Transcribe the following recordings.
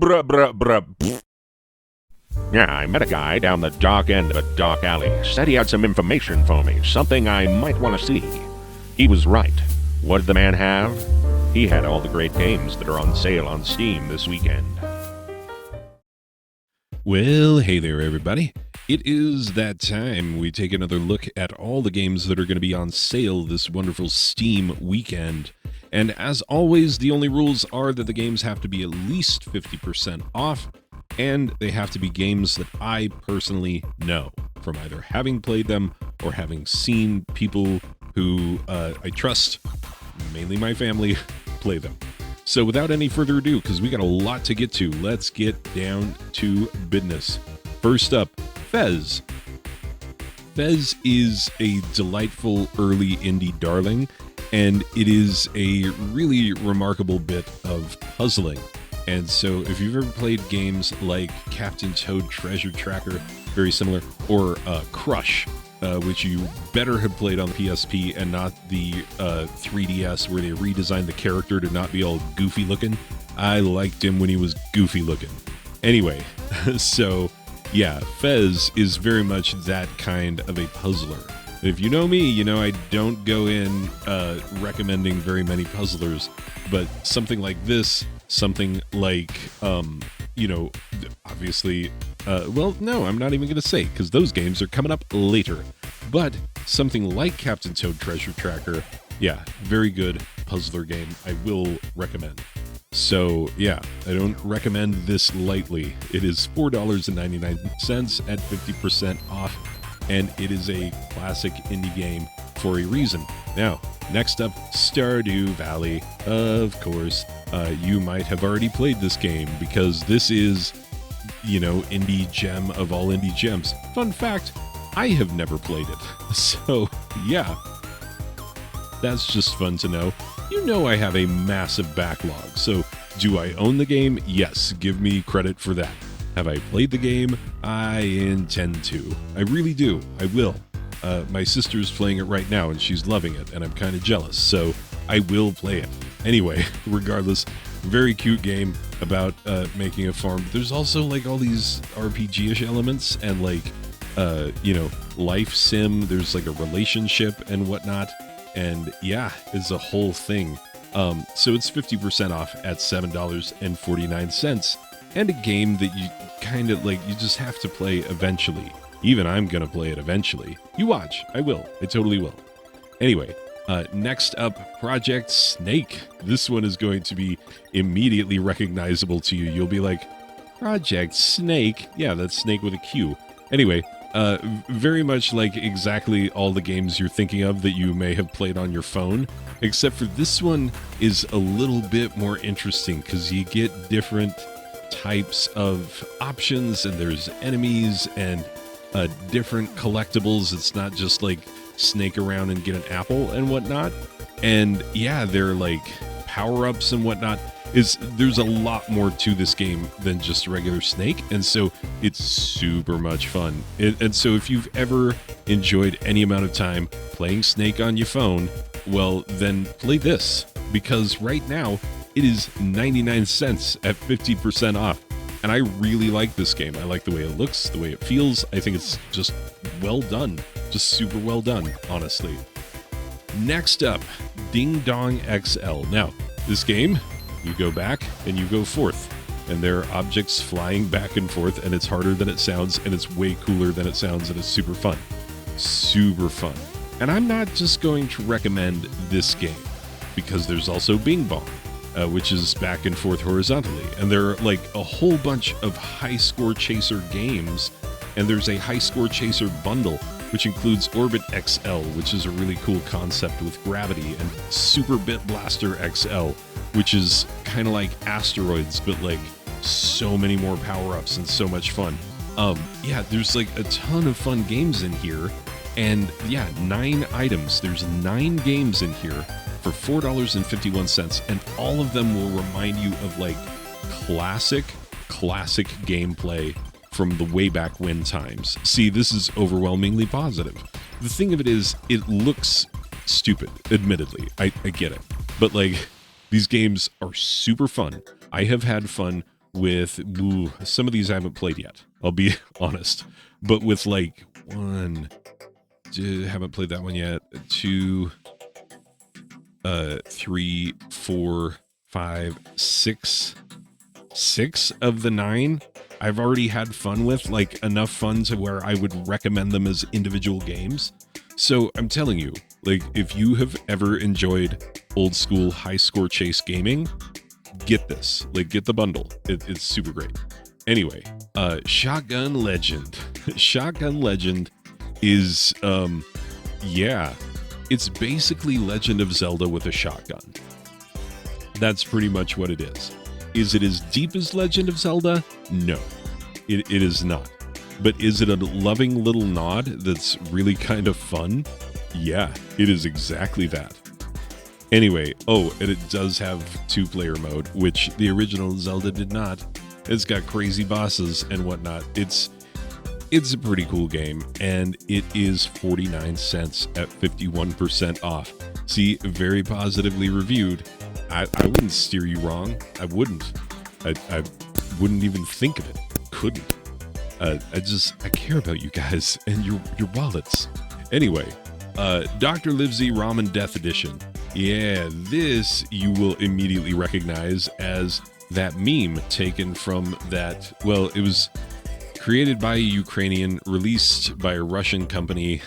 bruh, bruh, bruh. Pfft. Yeah, I met a guy down the dark end of a dark alley. Said he had some information for me, something I might want to see. He was right. What did the man have? He had all the great games that are on sale on Steam this weekend. Well, hey there, everybody. It is that time we take another look at all the games that are going to be on sale this wonderful Steam weekend. And as always, the only rules are that the games have to be at least 50% off, and they have to be games that I personally know from either having played them or having seen people who I trust, mainly my family, play them. So without any further ado, because we got a lot to get to, let's get down to business. First up, Fez. Fez is a delightful early indie darling, and it is a really remarkable bit of puzzling. And so if you've ever played games like Captain Toad Treasure Tracker, very similar, or Crush, which you better have played on the PSP and not the 3DS, where they redesigned the character to not be all goofy looking. I liked him when he was goofy looking. Anyway, so yeah, Fez is very much that kind of a puzzler. If you know me, you know I don't go in recommending very many puzzlers, but something like this, something like, obviously, well, no, I'm not even going to say, because those games are coming up later. But something like Captain Toad Treasure Tracker, yeah, very good puzzler game. I will recommend. So, yeah, I don't recommend this lightly. It is $4.99 at 50% off, and it is a classic indie game for a reason. Now, next up, Stardew Valley. Of course, you might have already played this game because this is, indie gem of all indie gems. Fun fact, I have never played it. So, yeah, that's just fun to know. You know I have a massive backlog, so do I own the game? Yes, give me credit for that. Have I played the game? I intend to. I really do. I will. My sister's playing it right now, and she's loving it, and I'm kind of jealous, so I will play it. Anyway, regardless, very cute game about making a farm. There's also like all these RPG-ish elements and like, life sim. There's like a relationship and whatnot. And yeah, it's a whole thing. So it's 50% off at $7.49. And a game that you kind of like, you just have to play eventually. Even I'm going to play it eventually. You watch. I will. I totally will. Anyway, next up, Project Snaqe. This one is going to be immediately recognizable to you. You'll be like, Project Snaqe? Yeah, that's Snake with a Q. Anyway, very much like exactly all the games you're thinking of that you may have played on your phone, except for this one is a little bit more interesting because you get different types of options and there's enemies and different collectibles. It's not just like snake around and get an apple and whatnot. And yeah, they're like power-ups and whatnot. There's a lot more to this game than just a regular Snake, and so it's super much fun. And so if you've ever enjoyed any amount of time playing Snake on your phone, well, then play this, because right now it is 99 cents at 50% off. And I really like this game. I like the way it looks, the way it feels. I think it's just well done. Just super well done, honestly. Next up, Ding Dong XL. Now, this game, you go back and you go forth, and there are objects flying back and forth, and it's harder than it sounds, and it's way cooler than it sounds, and it's super fun. Super fun. And I'm not just going to recommend this game, because there's also Bing Bong, which is back and forth horizontally, and there are like a whole bunch of high score chaser games, and there's a high score chaser bundle, which includes Orbit XL, which is a really cool concept with gravity, and Super Bit Blaster XL, which is kind of like asteroids, but like so many more power-ups and so much fun. Yeah, there's like a ton of fun games in here, and yeah, 9 items. There's 9 games in here for $4.51, and all of them will remind you of like classic gameplay from the way back when times. See, this is overwhelmingly positive. The thing of it is, it looks stupid, admittedly. I get it. But like, these games are super fun. I have had fun with some of these I haven't played yet, I'll be honest, but with like 1, 2, haven't played that one yet, 2, 3, 4, 5, 6 of the 9 I've already had fun with, like enough fun to where I would recommend them as individual games. So I'm telling you, like, if you have ever enjoyed old school high score chase gaming, get this, like, get the bundle. It's super great. Anyway, Shotgun Legend. Shotgun Legend is, yeah, it's basically Legend of Zelda with a shotgun. That's pretty much what it is. Is it as deep as Legend of Zelda? No, it is not. But is it a loving little nod that's really kind of fun? Yeah, it is exactly that. Anyway, oh, and it does have 2-player mode, which the original Zelda did not. It's got crazy bosses and whatnot. It's a pretty cool game, and it is 49 cents at 51% off. See, very positively reviewed. I wouldn't steer you wrong. I wouldn't. I wouldn't even think of it. Couldn't. I care about you guys and your wallets. Anyway, Dr. Livesey Ramen Death Edition. Yeah, this you will immediately recognize as that meme taken from that, well, it was created by a Ukrainian, released by a Russian company,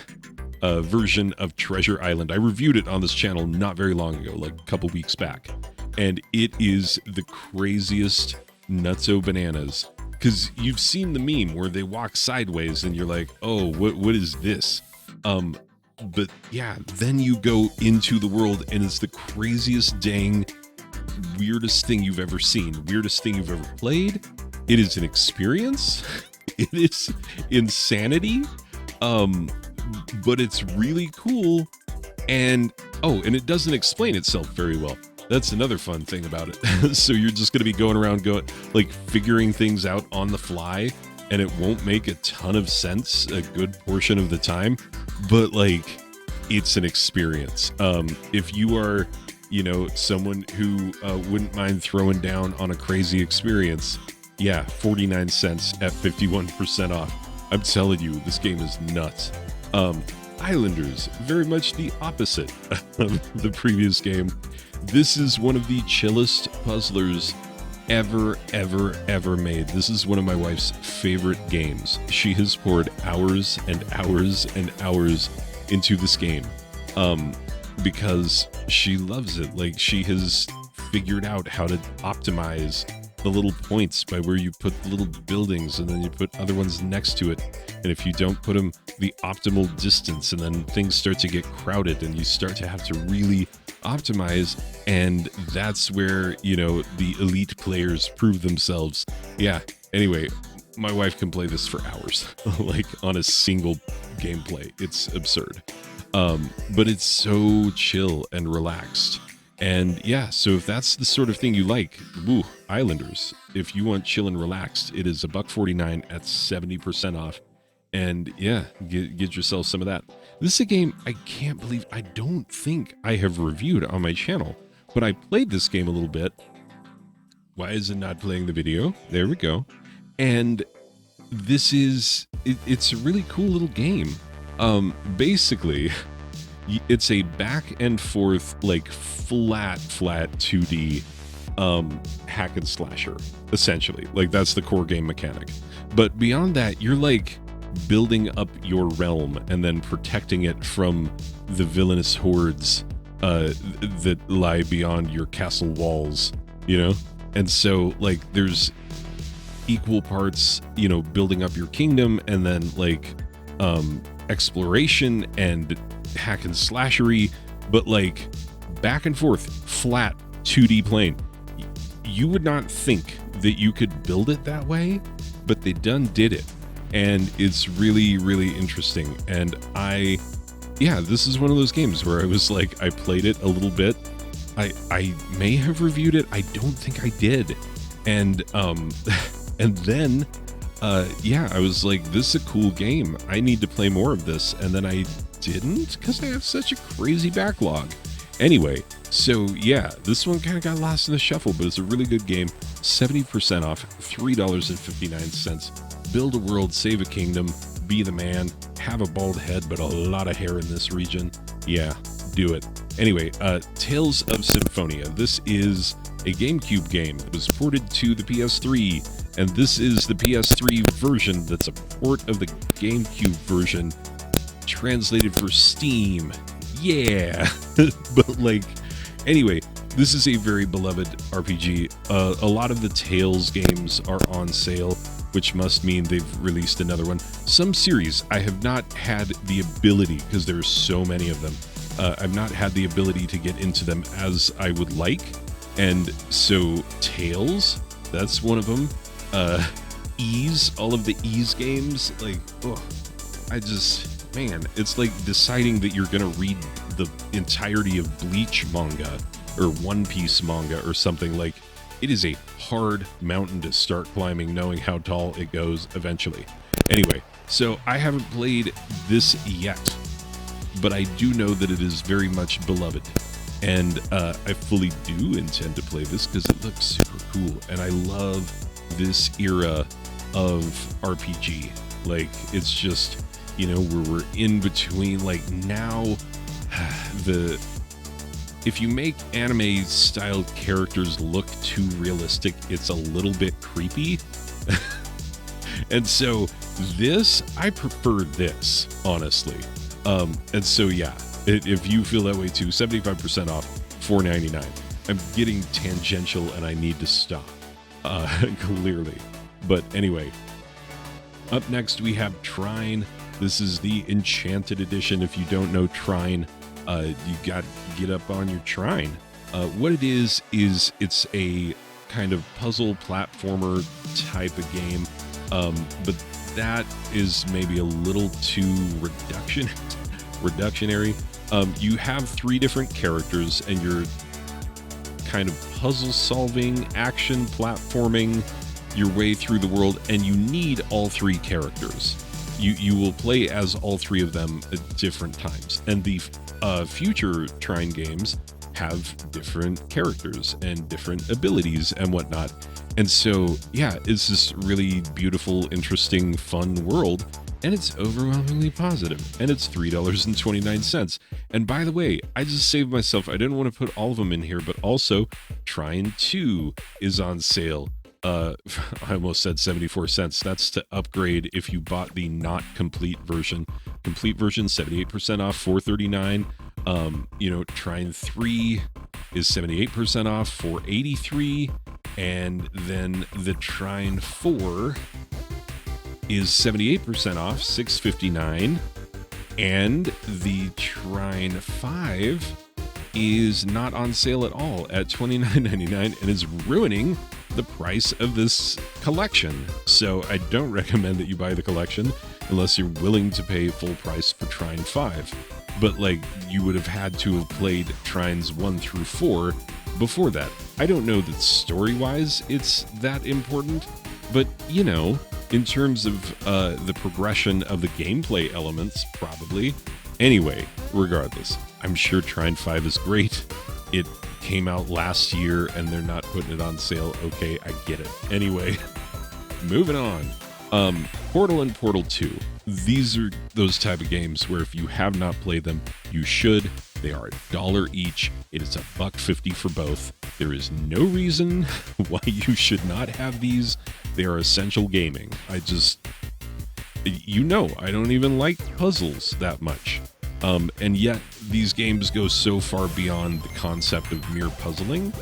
version of Treasure Island. I reviewed it on this channel not very long ago, like a couple weeks back, and it is the craziest nutso bananas, because you've seen the meme where they walk sideways and you're like, oh, what is this? But yeah, then you go into the world and it's the craziest dang weirdest thing you've ever seen, weirdest thing you've ever played. It is an experience. It is insanity. But it's really cool, and it doesn't explain itself very well. That's another fun thing about it. So you're just going to be going around figuring things out on the fly, and it won't make a ton of sense a good portion of the time, but like, it's an experience. If you are, someone who wouldn't mind throwing down on a crazy experience, yeah, 49 cents at 51% off. I'm telling you, this game is nuts. Islanders, very much the opposite of the previous game. This is one of the chillest puzzlers ever made. This is one of my wife's favorite games. She has poured hours and hours and hours into this game because she loves it. Like, she has figured out how to optimize the little points by where you put little buildings and then you put other ones next to it. And if you don't put them the optimal distance, and then things start to get crowded and you start to have to really optimize. And that's where, the elite players prove themselves. Yeah. Anyway, my wife can play this for hours, like on a single gameplay. It's absurd. But it's so chill and relaxed. And yeah, so if that's the sort of thing you like, Islanders, if you want chill and relaxed, it is $1.49 at 70% off. And yeah, get yourself some of that. This is a game I can't believe I don't think I have reviewed on my channel, but I played this game a little bit. Why is it not playing the video? There we go. And this is, it's a really cool little game. Basically, it's a back and forth, like flat 2D hack and slasher, essentially. Like, that's the core game mechanic. But beyond that, you're like building up your realm and then protecting it from the villainous hordes that lie beyond your castle walls, And so, like, there's equal parts, building up your kingdom, and then like exploration and hack and slashery, but like back and forth, flat 2D plane. You would not think that you could build it that way, but they did it. And it's really, really interesting. And this is one of those games where I was like, I played it a little bit. I may have reviewed it. I don't think I did. And then I was like, this is a cool game. I need to play more of this. And then I didn't, because I have such a crazy backlog. Anyway, So yeah, this one kind of got lost in the shuffle, but it's a really good game. 70% off, $3.59. Build a world, save a kingdom, be the man, have a bald head, but a lot of hair in this region. Yeah, do it. Anyway, Tales of Symphonia. This is a GameCube game that was ported to the PS3, and this is the PS3 version that's a port of the GameCube version translated for Steam. Yeah. But like, anyway, this is a very beloved RPG. A lot of the Tales games are on sale, which must mean they've released another one. Some series I have not had the ability, because there's so many of them, I've not had the ability to get into them as I would like. And so Tales, that's one of them. Ease, all of the Ease games, like, oh, man, it's like deciding that you're going to read the entirety of Bleach manga or One Piece manga or something. Like, it is a hard mountain to start climbing, knowing how tall it goes eventually. Anyway, so I haven't played this yet, but I do know that it is very much beloved. And I fully do intend to play this because it looks super cool. And I love this era of RPG. Like, it's just, you know, where we're in between, like, now if you make anime styled characters look too realistic, it's a little bit creepy. And so this, I prefer this, honestly. And so yeah, if you feel that way too, 75% off, $4.99. I'm getting tangential and I need to stop, clearly. But anyway, up next we have Trine. This is the Enchanted Edition. If you don't know Trine, you got to get up on your Trine. What it is it's a kind of puzzle platformer type of game, but that is maybe a little too reductionary. You have 3 different characters, and you're kind of puzzle solving, action platforming your way through the world, and you need all 3 characters. You will play as all 3 of them at different times, and the future Trine games have different characters and different abilities and whatnot. And so, yeah, it's this really beautiful, interesting, fun world, and it's overwhelmingly positive, and it's $3.29. And by the way, I just saved myself. I didn't want to put all of them in here, but also Trine 2 is on sale. I almost said 74 cents. That's to upgrade if you bought the not complete version. Complete version, 78% off, $4.39. You know, Trine 3 is 78% off, $4.83. And then the Trine 4 is 78% off, $6.59. And the Trine 5 is not on sale at all at $29.99 and is ruining the price of this collection. So I don't recommend that you buy the collection unless you're willing to pay full price for Trine 5. But like, you would have had to have played Trines 1 through 4 before that. I don't know that story-wise it's that important, but you know, in terms of the progression of the gameplay elements, probably. Anyway, regardless, I'm sure Trine 5 is great. It came out last year and they're not putting it on sale. Okay, I get it. Anyway, moving on. Portal and Portal 2. These are those type of games where if you have not played them, you should. They are $1 each. It is $1.50 for both. There is no reason why you should not have these. They are essential gaming. I don't even like puzzles that much. And yet these games go so far beyond the concept of mere puzzling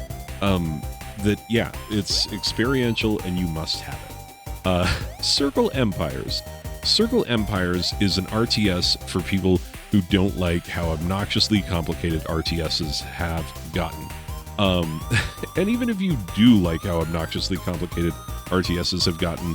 that, yeah, it's experiential and you must have it. Circle Empires. Circle Empires is an RTS for people who don't like how obnoxiously complicated RTSs have gotten. And even if you do like how obnoxiously complicated RTSs have gotten,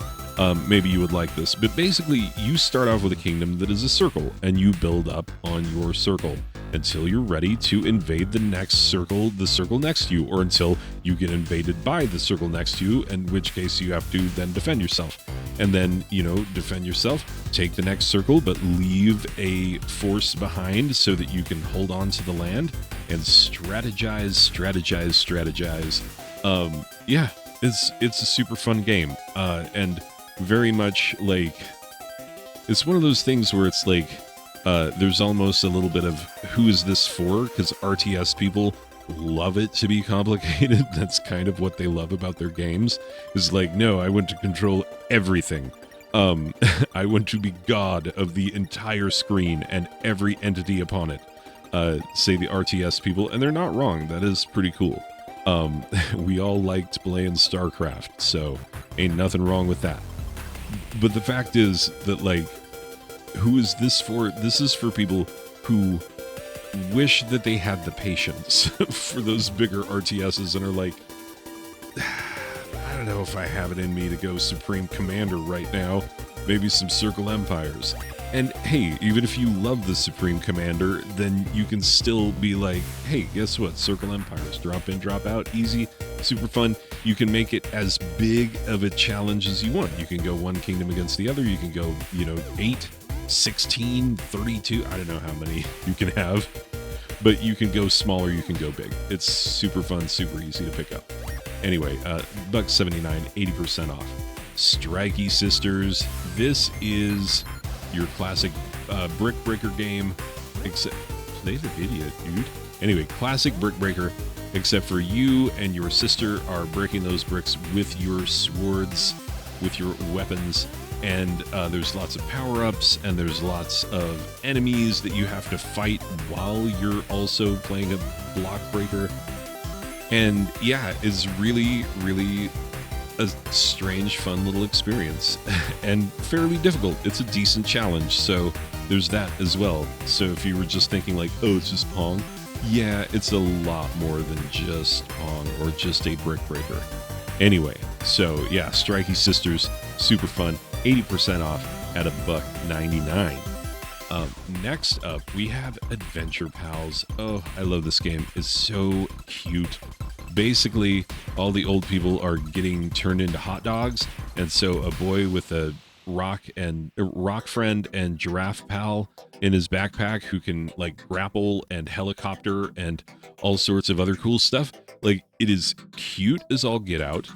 maybe you would like this. But basically, you start off with a kingdom that is a circle, and you build up on your circle. until you're ready to invade the circle next to you, or until you get invaded by the circle next to you, in which case you have to then defend yourself. And then, defend yourself, take the next circle, but leave a force behind so that you can hold on to the land and strategize. Yeah, it's a super fun game. And very much like, it's one of those things where it's like, there's almost a little bit of who is this for? Because RTS people love it to be complicated. That's kind of what they love about their games. Is like, no, I want to control everything. I want to be god of the entire screen and every entity upon it. Say the RTS people, and they're not wrong. That is pretty cool. We all liked playing StarCraft, so ain't nothing wrong with that. But the fact is that, like, who is this for? This is for people who wish that they had the patience for those bigger RTSs and are like, I don't know if I have it in me to go Supreme Commander right now. Maybe some Circle Empires. And hey, even if you love the Supreme Commander, then you can still be like, hey, guess what? Circle Empires, drop in, drop out, easy, super fun. You can make it as big of a challenge as you want. You can go one kingdom against the other. You can go, 8, 16, 32. I don't know how many you can have, but you can go smaller, you can go big. It's super fun, super easy to pick up. Anyway, $1.79, 80% off. Strikey Sisters. This is your classic brick breaker game, except play the video, dude. Anyway, classic brick breaker, except for you and your sister are breaking those bricks with your swords, with your weapons, and there's lots of power-ups, and there's lots of enemies that you have to fight while you're also playing a block breaker. And yeah, it's really, really a strange, fun little experience and fairly difficult. It's a decent challenge, so there's that as well. So if you were just thinking like, oh, it's just Pong, yeah, it's a lot more than just Pong or just a brick breaker. Anyway, so yeah, Strikey Sisters, super fun, 80% off at $1.99. Next up, we have Adventure Pals. Oh, I love this game. It's so cute. Basically, all the old people are getting turned into hot dogs, and so a boy with a rock friend and giraffe pal in his backpack who can like grapple and helicopter and all sorts of other cool stuff. Like, it is cute as all get out.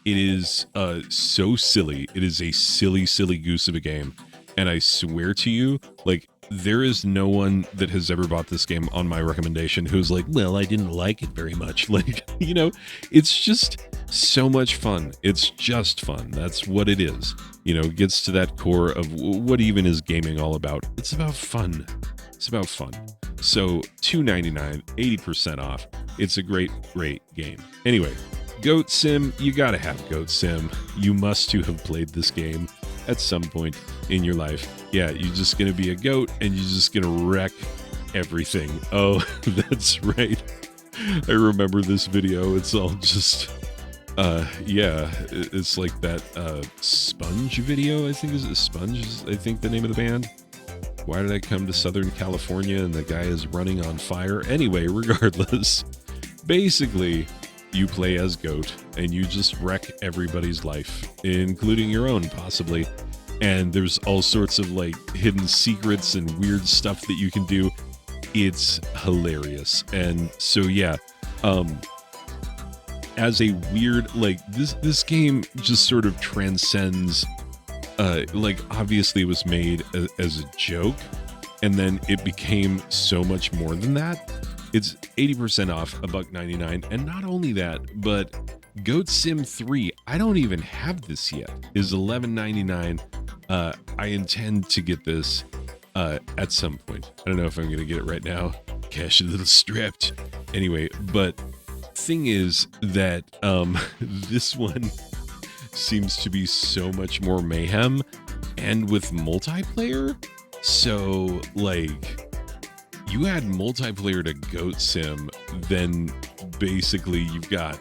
It is so silly. It is a silly, silly goose of a game. And I swear to you, like, there is no one that has ever bought this game on my recommendation who's like, well, I didn't like it very much. Like, it's just so much fun. It's just fun. That's what it is. It gets to that core of what even is gaming all about. It's about fun. It's about fun. So $2.99, 80% off. It's a great, great game. Anyway, Goat Sim, you gotta have Goat Sim. You must to have played this game at some point in your life. Yeah, you're just gonna be a goat and you're just gonna wreck everything. Oh, that's right. I remember this video. It's all just, it's like that Sponge video, I think. Is it Sponge? I think the name of the band. Why did I come to Southern California and the guy is running on fire? Anyway, regardless, basically, you play as Goat and you just wreck everybody's life, including your own, possibly. And there's all sorts of like hidden secrets and weird stuff that you can do. It's hilarious. And so, yeah, as a weird, like, this game just sort of transcends, like, obviously it was made as a joke, and then it became so much more than that. It's 80% off, $1.99. And not only that, but Goat Sim 3, I don't even have this yet, is $11.99. I intend to get this at some point. I don't know if I'm going to get it right now. Cash a little strapped. Anyway, but thing is that this one seems to be so much more mayhem and with multiplayer. So, like, you add multiplayer to Goat Sim, then basically you've got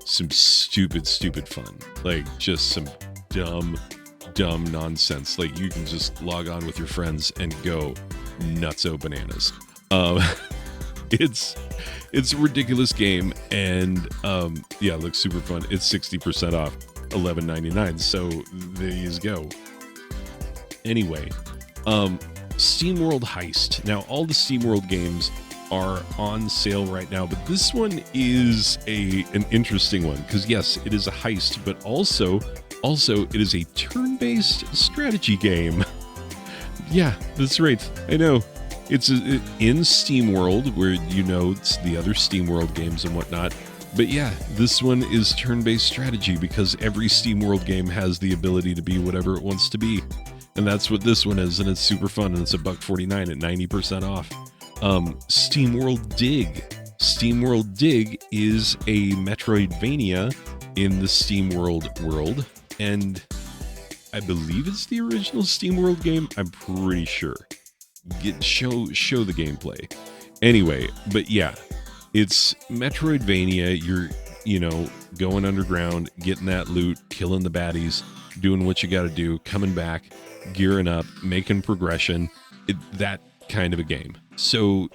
some stupid fun. Like, just some dumb nonsense. Like, you can just log on with your friends and go nutso bananas. It's a ridiculous game, and yeah, it looks super fun. It's 60% off, $11.99. So there you go. Anyway, Steamworld Heist. Now, all the Steamworld games are on sale right now, but this one is an interesting one because yes, it is a heist, but also it is a turn-based strategy game. Yeah, that's right. I know. It's in Steamworld, where it's the other Steamworld games and whatnot. But yeah, this one is turn-based strategy because every Steamworld game has the ability to be whatever it wants to be. And that's what this one is, and it's super fun, and it's $1.49 at 90% off. Steamworld Dig. Steamworld Dig is a Metroidvania in the Steamworld world, and I believe it's the original Steamworld game. I'm pretty sure. Show the gameplay. Anyway, but yeah, it's Metroidvania. You're, going underground, getting that loot, killing the baddies, doing what you got to do, coming back, gearing up, making progression. That kind of a game. So,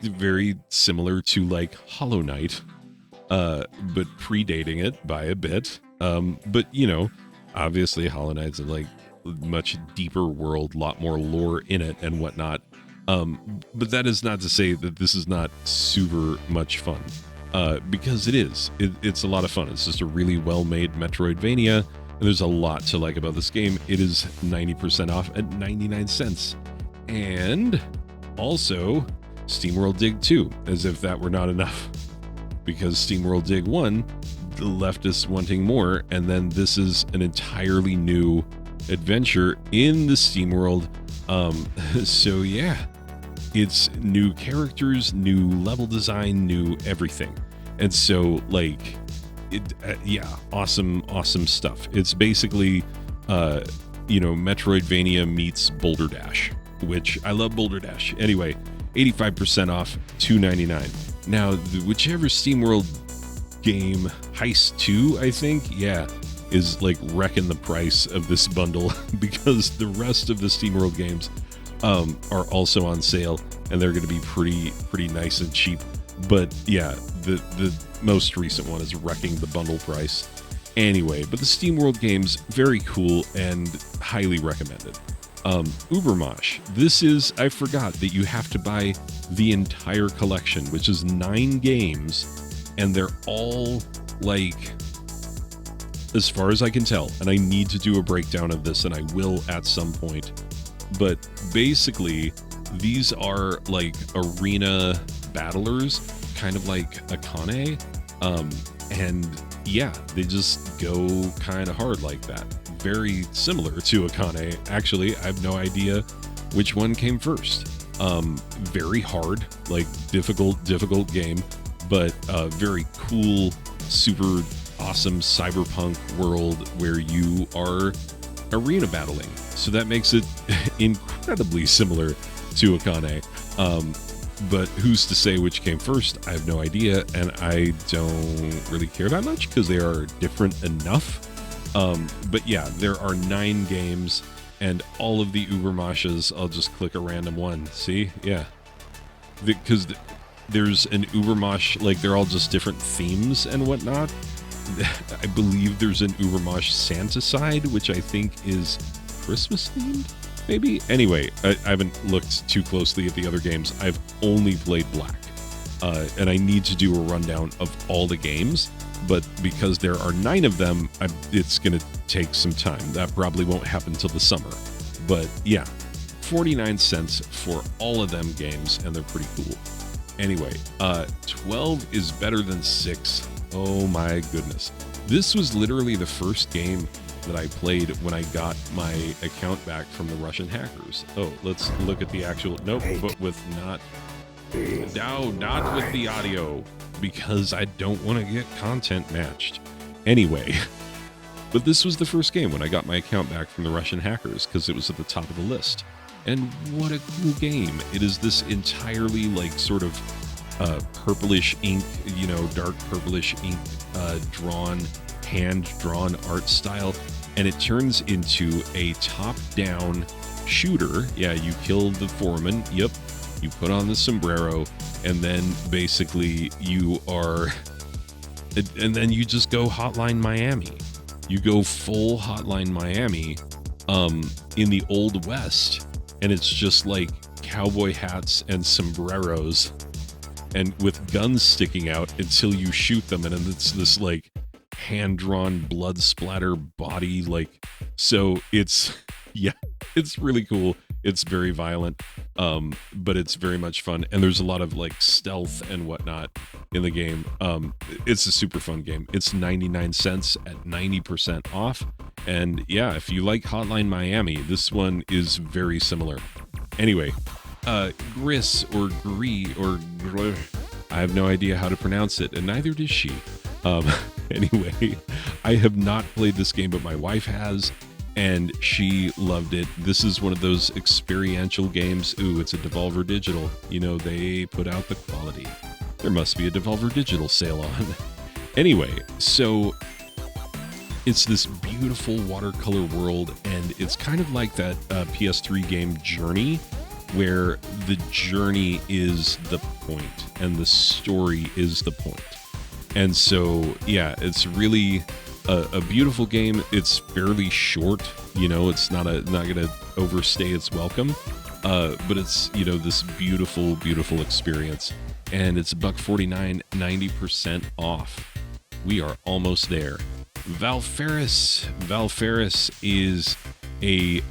very similar to like Hollow Knight, but predating it by a bit. But obviously Hollow Knight's like much deeper world, lot more lore in it and whatnot. But that is not to say that this is not super much fun, because it is. It's a lot of fun. It's just a really well-made Metroidvania, and there's a lot to like about this game. It is 90% off at 99 cents. And also Steamworld Dig 2, as if that were not enough, because Steamworld Dig 1 left us wanting more, and then this is an entirely new adventure in the Steamworld. So yeah, it's new characters, new level design, new everything. And so like awesome stuff. It's basically Metroidvania meets Boulder Dash, which I love Boulder Dash. Anyway, 85% off, $2.99. Now, whichever Steamworld game, Heist 2, I think, is like wrecking the price of this bundle because the rest of the Steamworld games are also on sale, and they're going to be pretty nice and cheap. But yeah, the most recent one is wrecking the bundle price. Anyway, but the Steamworld games, very cool and highly recommended. Ubermosh. This is, I forgot that you have to buy the entire collection, which is 9 games, and they're all like, as far as I can tell, and I need to do a breakdown of this, and I will at some point, but basically these are like arena battlers, kind of like Akane, and yeah, they just go kind of hard like that. Very similar to Akane. Actually, I have no idea which one came first. Very hard, like difficult game, but very cool, super awesome cyberpunk world where you are arena battling. So that makes it incredibly similar to Akane. But who's to say which came first? I have no idea, and I don't really care that much because they are different enough. But yeah, there are 9 games, and all of the Ubermoshes, I'll just click a random one. See? Yeah. Because there's an Ubermosh, like they're all just different themes and whatnot. I believe there's an Ubermosh Santa side, which I think is Christmas themed, maybe? Anyway, I haven't looked too closely at the other games. I've only played Black. And I need to do a rundown of all the games, but because there are 9 of them, it's going to take some time. That probably won't happen till the summer. But yeah, 49 cents for all of them games, and they're pretty cool. Anyway, 12 is better than 6. Oh my goodness. This was literally the first game that I played when I got my account back from the Russian hackers. Oh, let's look at the actual, nope, but with not with the audio, because I don't want to get content matched. Anyway, but this was the first game when I got my account back from the Russian hackers, because it was at the top of the list. And what a cool game. It is this entirely like sort of purplish ink, dark purplish ink, hand-drawn art style, and it turns into a top-down shooter. Yeah, you kill the foreman, yep, You put on the sombrero, and then basically you are, and then you just go Hotline Miami. You go full Hotline Miami, in the Old West, and it's just like cowboy hats and sombreros, and with guns sticking out until you shoot them, and it's this like hand-drawn blood splatter body, like, so it's, yeah, it's really cool. It's very violent, but it's very much fun, and there's a lot of like stealth and whatnot in the game. It's a super fun game. It's 99 cents at 90% off, and yeah, if you like Hotline Miami, this one is very similar. Anyway, Gris or Gris or Gris, I have no idea how to pronounce it, and neither does she. Anyway, I have not played this game, but my wife has, and she loved it. This is one of those experiential games. Ooh, it's a Devolver Digital. You know, they put out the quality. There must be a Devolver Digital sale on. Anyway, so it's this beautiful watercolor world, and it's kind of like that PS3 game Journey, where the journey is the point and the story is the point. And so, yeah, it's really a beautiful game. It's fairly short, you know, it's not gonna overstay its welcome, but it's, you know, this beautiful, beautiful experience, and it's $149, 90% off. We are almost there. Valfaris is a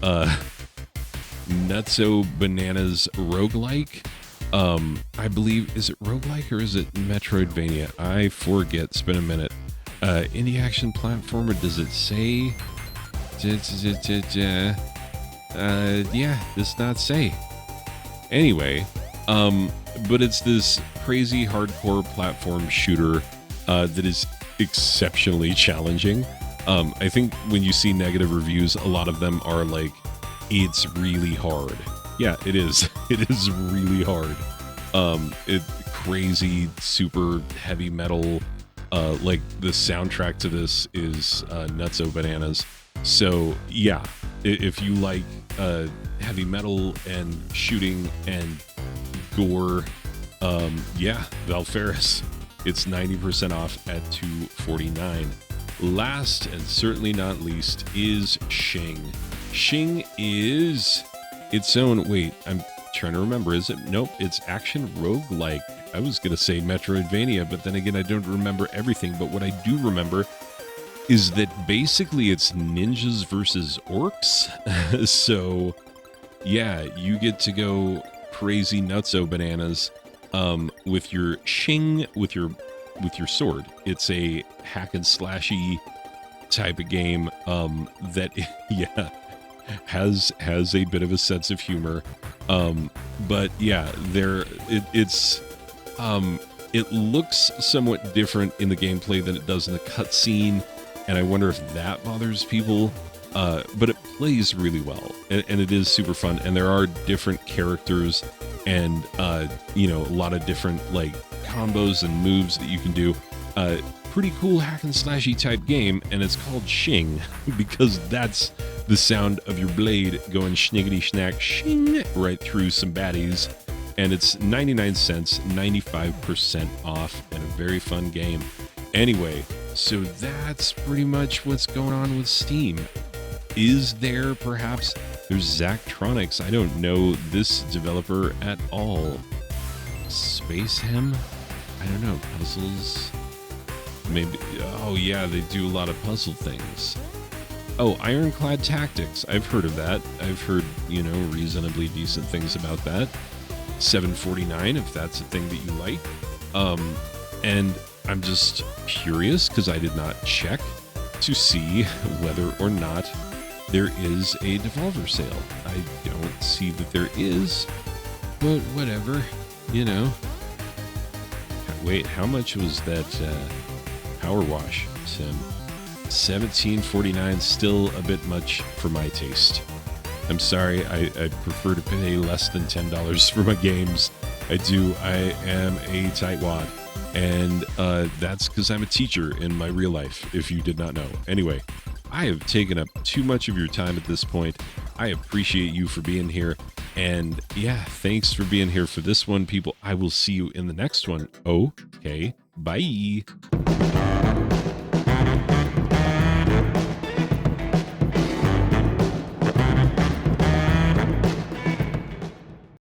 Nutso Bananas roguelike. I believe, is it roguelike or is it Metroidvania? I forget. It's been a minute. Indie action platformer, does it say? Yeah, does not say. Anyway, but it's this crazy hardcore platform shooter that is exceptionally challenging. I think when you see negative reviews, a lot of them are like, it's really hard. Yeah, it is. It is really hard. Crazy, super heavy metal. Like the soundtrack to this is Nutso Bananas. So yeah, if you like heavy metal and shooting and gore, yeah, Valfaris. It's 90% off at $249. Last and certainly not least is Shing. Shing is its own, wait, I'm trying to remember, is it? Nope, it's action roguelike. I was going to say Metroidvania, but then again, I don't remember everything. But what I do remember is that basically it's ninjas versus orcs. So yeah, you get to go crazy nutso bananas with your Shing, with your sword. It's a hack and slashy type of game that, yeah, has a bit of a sense of humor, but yeah, it looks somewhat different in the gameplay than it does in the cutscene, and I wonder if that bothers people. But it plays really well, and it is super fun, and there are different characters, and you know, a lot of different like combos and moves that you can do. Pretty cool hack and slashy type game, and it's called Shing because that's the sound of your blade going schniggity schnack shing right through some baddies, and it's 99 cents, 95% off, and a very fun game. Anyway, so that's pretty much what's going on with Steam. Is there perhaps, there's Zachtronics, I don't know this developer at all. Space Hem? I don't know, puzzles? Maybe, oh yeah, they do a lot of puzzle things. Oh, Ironclad Tactics, I've heard of that. I've heard, you know, reasonably decent things about that. $7.49 if that's a thing that you like. And I'm just curious because I did not check to see whether or not there is a Devolver sale. I don't see that there is, but whatever, you know. Wait, how much was that Power Wash, Sim? $17.49, still a bit much for my taste. I'm sorry, I prefer to pay less than $10 for my games. I do. I am a tightwad. And that's because I'm a teacher in my real life, if you did not know. Anyway, I have taken up too much of your time at this point. I appreciate you for being here. And yeah, thanks for being here for this one, people. I will see you in the next one. Okay, bye.